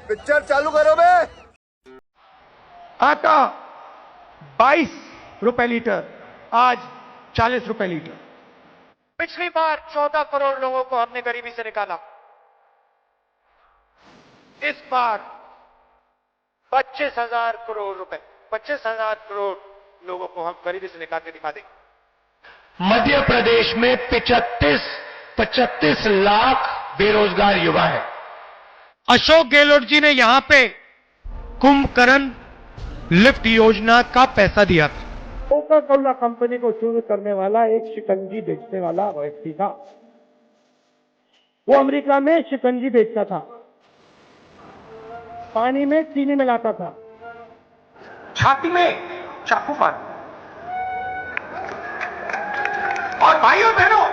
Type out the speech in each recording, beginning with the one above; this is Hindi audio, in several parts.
पिक्चर चालू करो बे। आटा 22 रुपए लीटर, आज 40 रुपए लीटर। पिछली बार 14 करोड़ लोगों को हमने गरीबी से निकाला। इस बार 25,000 करोड़ रुपए, 25,000 करोड़ लोगों को हम गरीबी से निकाल के दिखा देंगे। मध्य प्रदेश में 35 लाख बेरोजगार युवा है। अशोक गहलोत जी ने यहां पे कुंभकर्ण लिफ्ट योजना का पैसा दिया था। कोका कोला कंपनी को शुरू करने वाला एक शिकंजी बेचने वाला व्यक्ति था। वो अमेरिका में शिकंजी बेचता था, पानी में चीनी मिलाता था, छाती में चाकू मार। और भाइयों बहनों,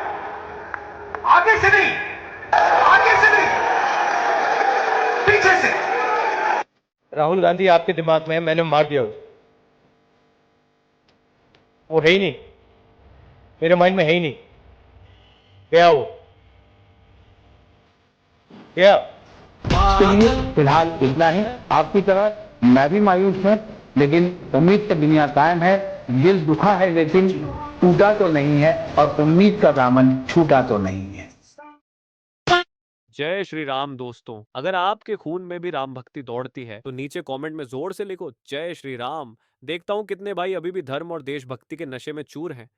आगे से नहीं, पीछे से। राहुल गांधी आपके दिमाग में है, मैंने मार दिया उसको। वो है ही नहीं, मेरे माइंड में है ही नहीं। गया वो, गया। फिलहाल इतना ही। आपकी तरह मैं भी मायूस हूं, लेकिन उम्मीद से दुनिया कायम है। दिल दुखा है लेकिन टूटा तो नहीं है, और उम्मीद का दामन छूटा तो नहीं है। जय श्री राम दोस्तों, अगर आपके खून में भी राम भक्ति दौड़ती है तो नीचे कमेंट में जोर से लिखो जय श्री राम। देखता हूं कितने भाई अभी भी धर्म और देशभक्ति के नशे में चूर हैं।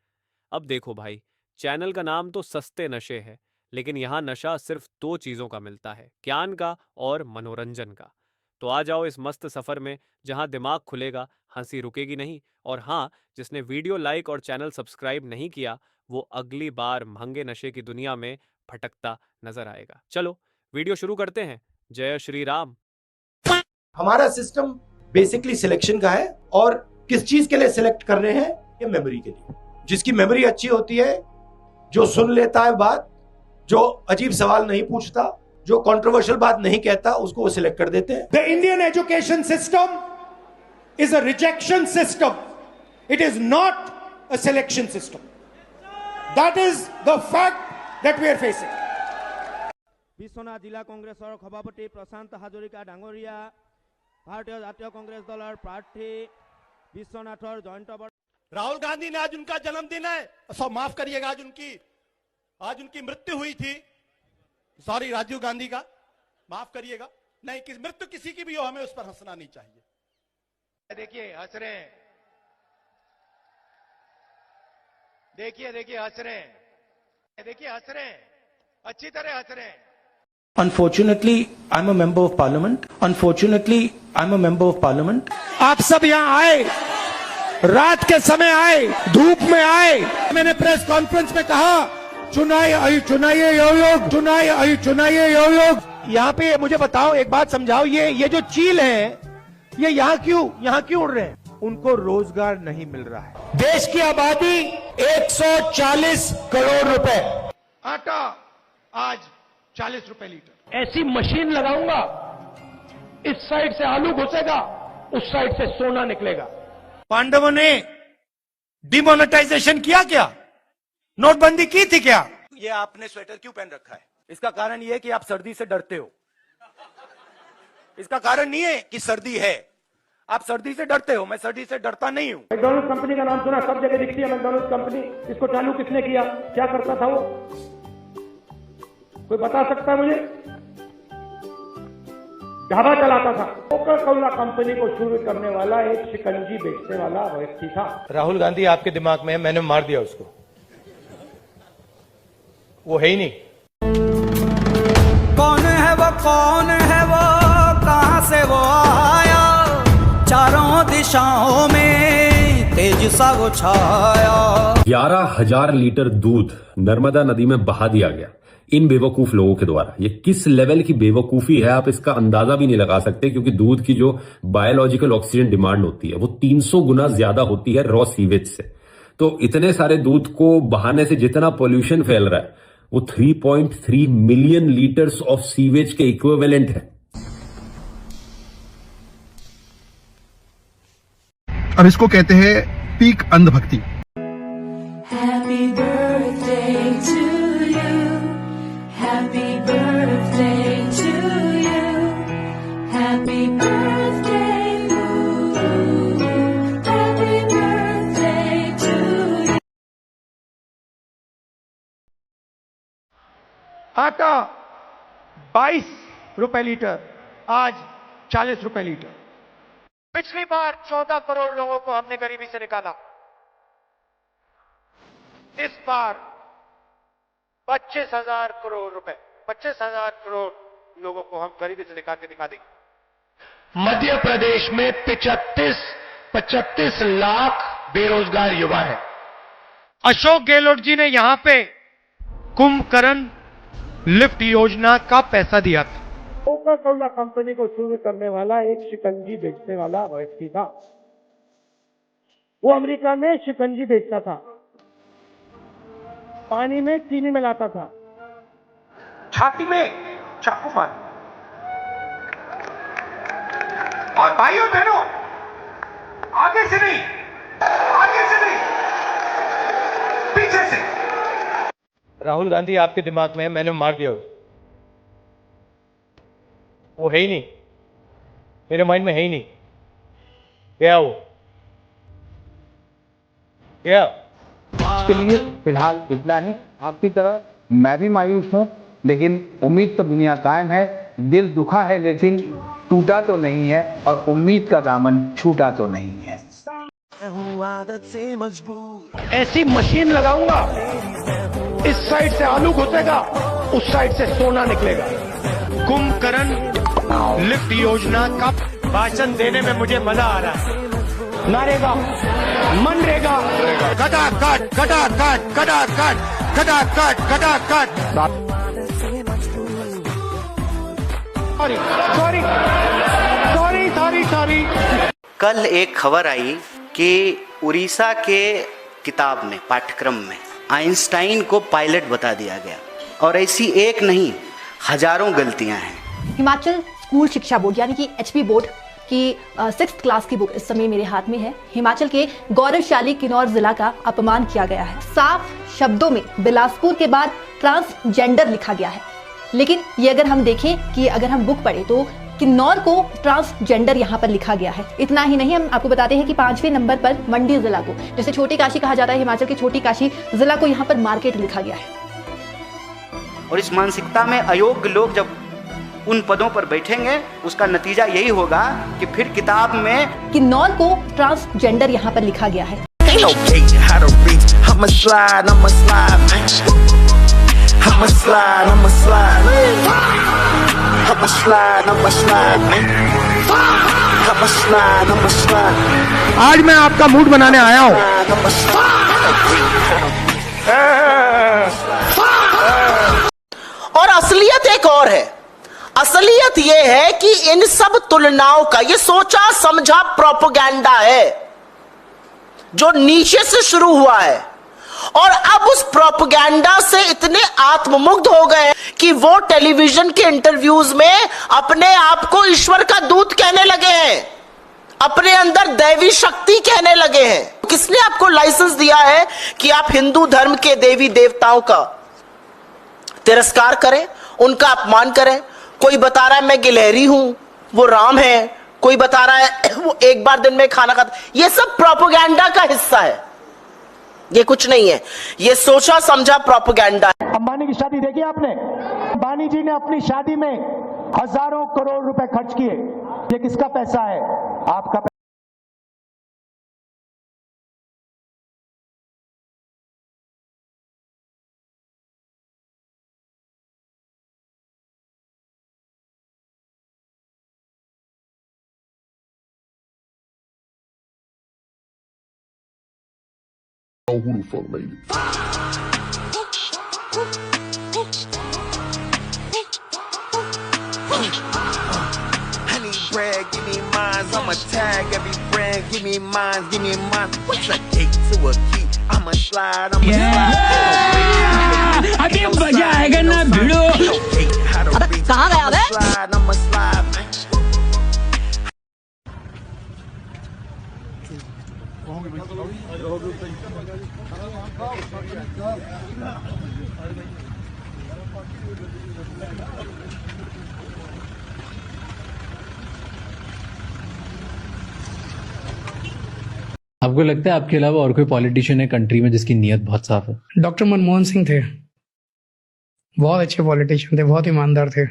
अब देखो भाई, चैनल का नाम तो सस्ते नशे है, लेकिन यहाँ नशा सिर्फ 2 चीजों का मिलता है, ज्ञान का और मनोरंजन का। तो आ जाओ इस मस्त सफर में, जहां दिमाग खुलेगा, हंसी रुकेगी नहीं। और हाँ, जिसने वीडियो लाइक और चैनल सब्सक्राइब नहीं किया, वो अगली बार महंगे नशे की दुनिया में भटकता नजर आएगा। चलो वीडियो शुरू करते हैं। जय श्री राम। हमारा सिस्टम बेसिकली सिलेक्शन का है, और किस चीज के लिए सिलेक्ट कर रहे हैं? ये मेमोरी के लिए। जिसकी मेमोरी अच्छी होती है, जो सुन लेता है बात, जो अजीब सवाल नहीं पूछता, जो कंट्रोवर्शियल बात नहीं कहता, उसको वो सिलेक्ट कर देते हैं। The Indian education system is a rejection system, it is not a selection system. That is the fact that we are facing. Biswanath জিলা কংগ্ৰেছৰ সভাপতি প্ৰশান্ত হাজৰিকা ডাঙৰীয়া, ভাৰতীয় জাতীয় কংগ্ৰেছ দলৰ প্ৰাৰ্থী বিশ্বনাথৰ জয়ন্ত। राहुल गांधी ने आज उनका जन्मदिन है, सब माफ करिएगा, आज उनकी मृत्यु हुई थी। सॉरी राजीव गांधी का, माफ करिएगा। नहीं, किस मृत्यु किसी की भी हो, हमें उस पर हंसना नहीं चाहिए। देखिए हंस रहे हैं, देखिए हंस रहे हैं, देखिए हंस रहे हैं, अच्छी तरह हंस रहे हैं। Unfortunately, I'm a member of parliament. आप सब यहाँ आए, रात के समय आए, धूप में आए। मैंने प्रेस कॉन्फ्रेंस में कहा चुनाइए योग। यहाँ पे मुझे बताओ, एक बात समझाओ, ये जो चील है, ये यहाँ क्यों उड़ रहे हैं? उनको रोजगार नहीं मिल रहा है। देश की आबादी 140 करोड़ रुपए, आटा आज 40 रुपए लीटर। ऐसी मशीन लगाऊंगा, इस साइड से आलू घुसेगा, उस साइड से सोना निकलेगा। पांडवों ने डिमोनेटाइजेशन किया क्या? नोटबंदी की थी क्या? ये आपने स्वेटर क्यों पहन रखा है? इसका कारण ये है कि आप सर्दी से डरते हो। इसका कारण नहीं है कि सर्दी है, आप सर्दी से डरते हो। मैं सर्दी से डरता नहीं हूं। मैकडॉनल्ड्स कंपनी का नाम सुना, सब जगह दिखती है मैकडॉनल्ड्स कंपनी। इसको चालू किसने किया? क्या करता था वो? कोई बता सकता है मुझे? ढाबा चलाता था। कोका कोला कंपनी को शुरू करने वाला एक शिकंजी बेचने वाला व्यक्ति था। राहुल गांधी आपके दिमाग में है, मैंने मार दिया उसको। वो है ही नहीं। कौन है वो, कहां से वो आया? चारों दिशाओं में तेज सा वो छाया। 11,000 लीटर दूध नर्मदा नदी में बहा दिया गया इन बेवकूफ लोगों के द्वारा। ये किस लेवल की बेवकूफी है, आप इसका अंदाजा भी नहीं लगा सकते, क्योंकि दूध की जो बायोलॉजिकल ऑक्सीजन डिमांड होती है वो 300 गुना ज्यादा होती है रॉ सीवेज से। तो इतने सारे दूध को बहाने से जितना पोल्यूशन फैल रहा है, वो 3.3 मिलियन लीटर्स ऑफ सीवेज के इक्विवेलेंट है। अब इसको कहते हैं peak अंधभक्ति। Happy birthday to you. Happy birthday to you. टमाटर 22 रुपए लीटर, आज 40 रुपए लीटर। पिछली बार 14 करोड़ लोगों को हमने गरीबी से निकाला, इस बार 25,000 करोड़ रुपए, 25,000 करोड़ लोगों को हम गरीबी से निकाल के दिखा देंगे। मध्य प्रदेश में 35 लाख बेरोजगार युवा है। अशोक गहलोत जी ने यहां पे कुंभकर्ण लिफ्ट योजना का पैसा दिया था। कोका कोला कंपनी को शुरू करने वाला एक शिकंजी बेचने वाला व्यक्ति था। वो अमेरिका में शिकंजी बेचता था, पानी में चीनी मिलाता था, छाती में चाकू मार, और भाइयों बहनों, आगे से नहीं, पीछे से। राहुल गांधी आपके दिमाग में है, मैंने मार दिया, वो है ही नहीं, मेरे माइंड में है ही नहीं। क्या वो क्या? इसके लिए फिलहाल इतना ही। आपकी तरह मैं भी मायूस हूँ, लेकिन उम्मीद तो दुनिया कायम है। दिल दुखा है लेकिन टूटा तो नहीं है, और उम्मीद का दामन छूटा तो नहीं है। ऐसी मशीन लगाऊंगा, इस साइड से आलू घुसेगा, उस साइड से सोना निकलेगा। कुंभकर्ण लिफ्ट योजना का भाषण देने में मुझे मजा आ रहा है। नारेगा, मनरेगा, खटाखट खटाखट खटाखट खटाखट खटाखट। Sorry sorry sorry sorry sorry. कल एक खबर आई कि उड़ीसा के किताब में, पाठ्यक्रम में आइंस्टाइन को पायलट बता दिया गया, और ऐसी एक नहीं हजारों गलतियां हैं। हिमाचल स्कूल शिक्षा बोर्ड यानी कि एचपी बोर्ड की 6th क्लास की बुक इस समय मेरे हाथ में है। हिमाचल के गौरवशाली किन्नौर जिला का अपमान किया गया है। साफ शब्दों में बिलासपुर के बाद ट्रांसजेंडर लिखा गया है, लेकिन ये अगर हम देखें कि अगर हम बुक पढ़े तो किन्नौर को ट्रांसजेंडर यहाँ पर लिखा गया है। इतना ही नहीं, हम आपको बताते हैं कि 5वें नंबर पर मंडी जिला को, जैसे छोटी काशी कहा जाता है, हिमाचल की छोटी काशी जिला को यहाँ पर मार्केट लिखा गया है। और इस मानसिकता में अयोग्य लोग जब उन पदों पर बैठेंगे, उसका नतीजा यही होगा कि फिर किताब में किन्नौर को ट्रांसजेंडर यहाँ पर लिखा गया है। आज मैं आपका मूड बनाने आया हूं। और असलियत एक और है। असलियत यह है कि इन सब तुलनाओं का ये सोचा समझा प्रोपेगेंडा है जो नीचे से शुरू हुआ है, और अब उस प्रोपेगेंडा से इतने आत्ममुग्ध हो गए कि वो टेलीविजन के इंटरव्यूज में अपने आप को ईश्वर का दूत कहने लगे हैं, अपने अंदर दैवी शक्ति कहने लगे हैं। किसने आपको लाइसेंस दिया है कि आप हिंदू धर्म के देवी देवताओं का तिरस्कार करें, उनका अपमान करें? कोई बता रहा है मैं गिलहरी हूं, वो राम है। कोई बता रहा है वो एक बार दिन में खाना खाता। ये सब प्रोपेगेंडा का हिस्सा है, ये कुछ नहीं है, ये सोचा समझा प्रोपेगेंडा है। अंबानी की शादी देखी आपने? अंबानी जी ने अपनी शादी में हजारों करोड़ रुपए खर्च किए। ये किसका पैसा है? आपका। Uhuru formally. Honey bread, give me mines. I'ma tag every brand. Give me mines, give me mines. What's a gate to a key? I'ma slide, I'ma slide. अभी मजा आएगा ना भिड़ो। अबे कहाँ गया बे? I'ma slide, man. आपको लगता है आपके अलावा और कोई पॉलिटिशियन है कंट्री में जिसकी नीयत बहुत साफ है? डॉक्टर मनमोहन सिंह थे, बहुत अच्छे पॉलिटिशियन थे, बहुत ईमानदार थे।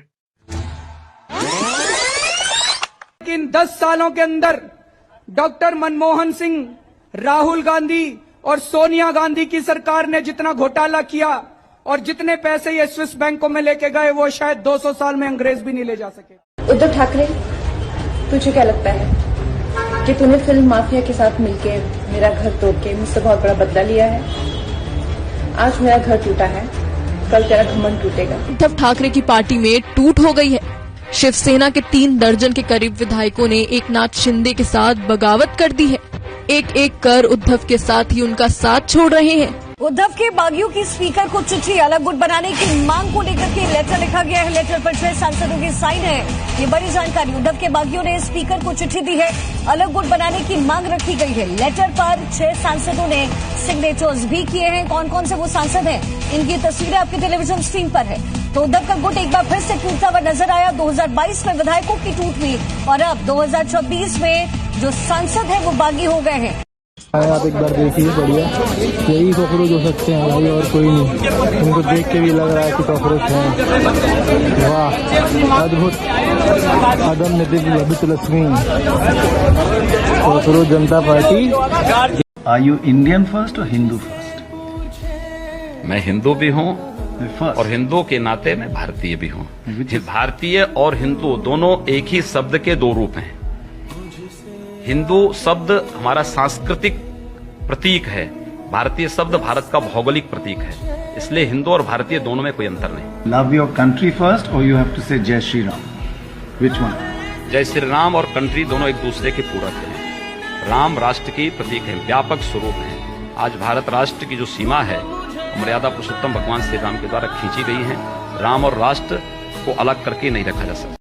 लेकिन 10 सालों के अंदर डॉक्टर मनमोहन सिंह, राहुल गांधी और सोनिया गांधी की सरकार ने जितना घोटाला किया और जितने पैसे ये स्विस बैंकों में लेके गए, वो शायद 200 साल में अंग्रेज भी नहीं ले जा सके। उद्धव ठाकरे, तुझे क्या लगता है कि तूने फिल्म माफिया के साथ मिलके मेरा घर तोड़ के मुझसे बहुत बड़ा बदला लिया है? आज मेरा घर टूटा है, कल तेरा घमंड टूटेगा। उद्धव ठाकरे की पार्टी में टूट हो गई है। शिवसेना के 3 दर्जन के करीब विधायकों ने एकनाथ शिंदे के साथ बगावत कर दी है। एक एक कर उद्धव के साथ ही उनका साथ छोड़ रहे हैं। उद्धव के बागियों की स्पीकर को चिट्ठी अलग गुट बनाने की मांग को लेकर के लेटर लिखा गया है। लेटर पर 6 सांसदों की साइन है। ये बड़ी जानकारी। उद्धव के बागियों ने स्पीकर को चिट्ठी दी है, अलग गुट बनाने की मांग रखी गई है। लेटर पर 6 सांसदों ने सिग्नेचर्स भी किए हैं। कौन कौन से वो सांसद हैं, इनकी तस्वीरें आपके टेलीविजन स्क्रीन पर है। तो उद्धव का गुट एक बार फिर से टूटता हुआ नजर आया। 2022 में विधायकों की टूट हुई और अब 2024 में जो सांसद है वो बागी हो गए हैं। आप एक बार देखिए, बढ़िया यही कॉकरोच हो सकते हैं भाई, और कोई नहीं। उनको देख के भी लग रहा है कि कॉकरोच है। वाह, अद्भुत, आदम Lakshmi, cockroach Janata party. Are you Indian first और हिंदू फर्स्ट? मैं हिंदू भी हूँ और हिंदू के नाते मैं भारतीय भी हूँ। भारतीय और हिंदू दोनों एक ही शब्द के 2 रूप हैं। हिंदू शब्द हमारा सांस्कृतिक प्रतीक है, भारतीय शब्द भारत का भौगोलिक प्रतीक है। इसलिए हिंदू और भारतीय दोनों में कोई अंतर नहीं। लव योर कंट्री फर्स्ट और यू हैव टू से जय श्री राम, विच वन? जय श्री राम और कंट्री दोनों एक दूसरे के पूरक हैं। राम राष्ट्र की प्रतीक है, व्यापक स्वरूप है। आज भारत राष्ट्र की जो सीमा है मर्यादा पुरुषोत्तम भगवान श्री राम के द्वारा खींची गई है। राम और राष्ट्र को अलग करके नहीं रखा जा सकता।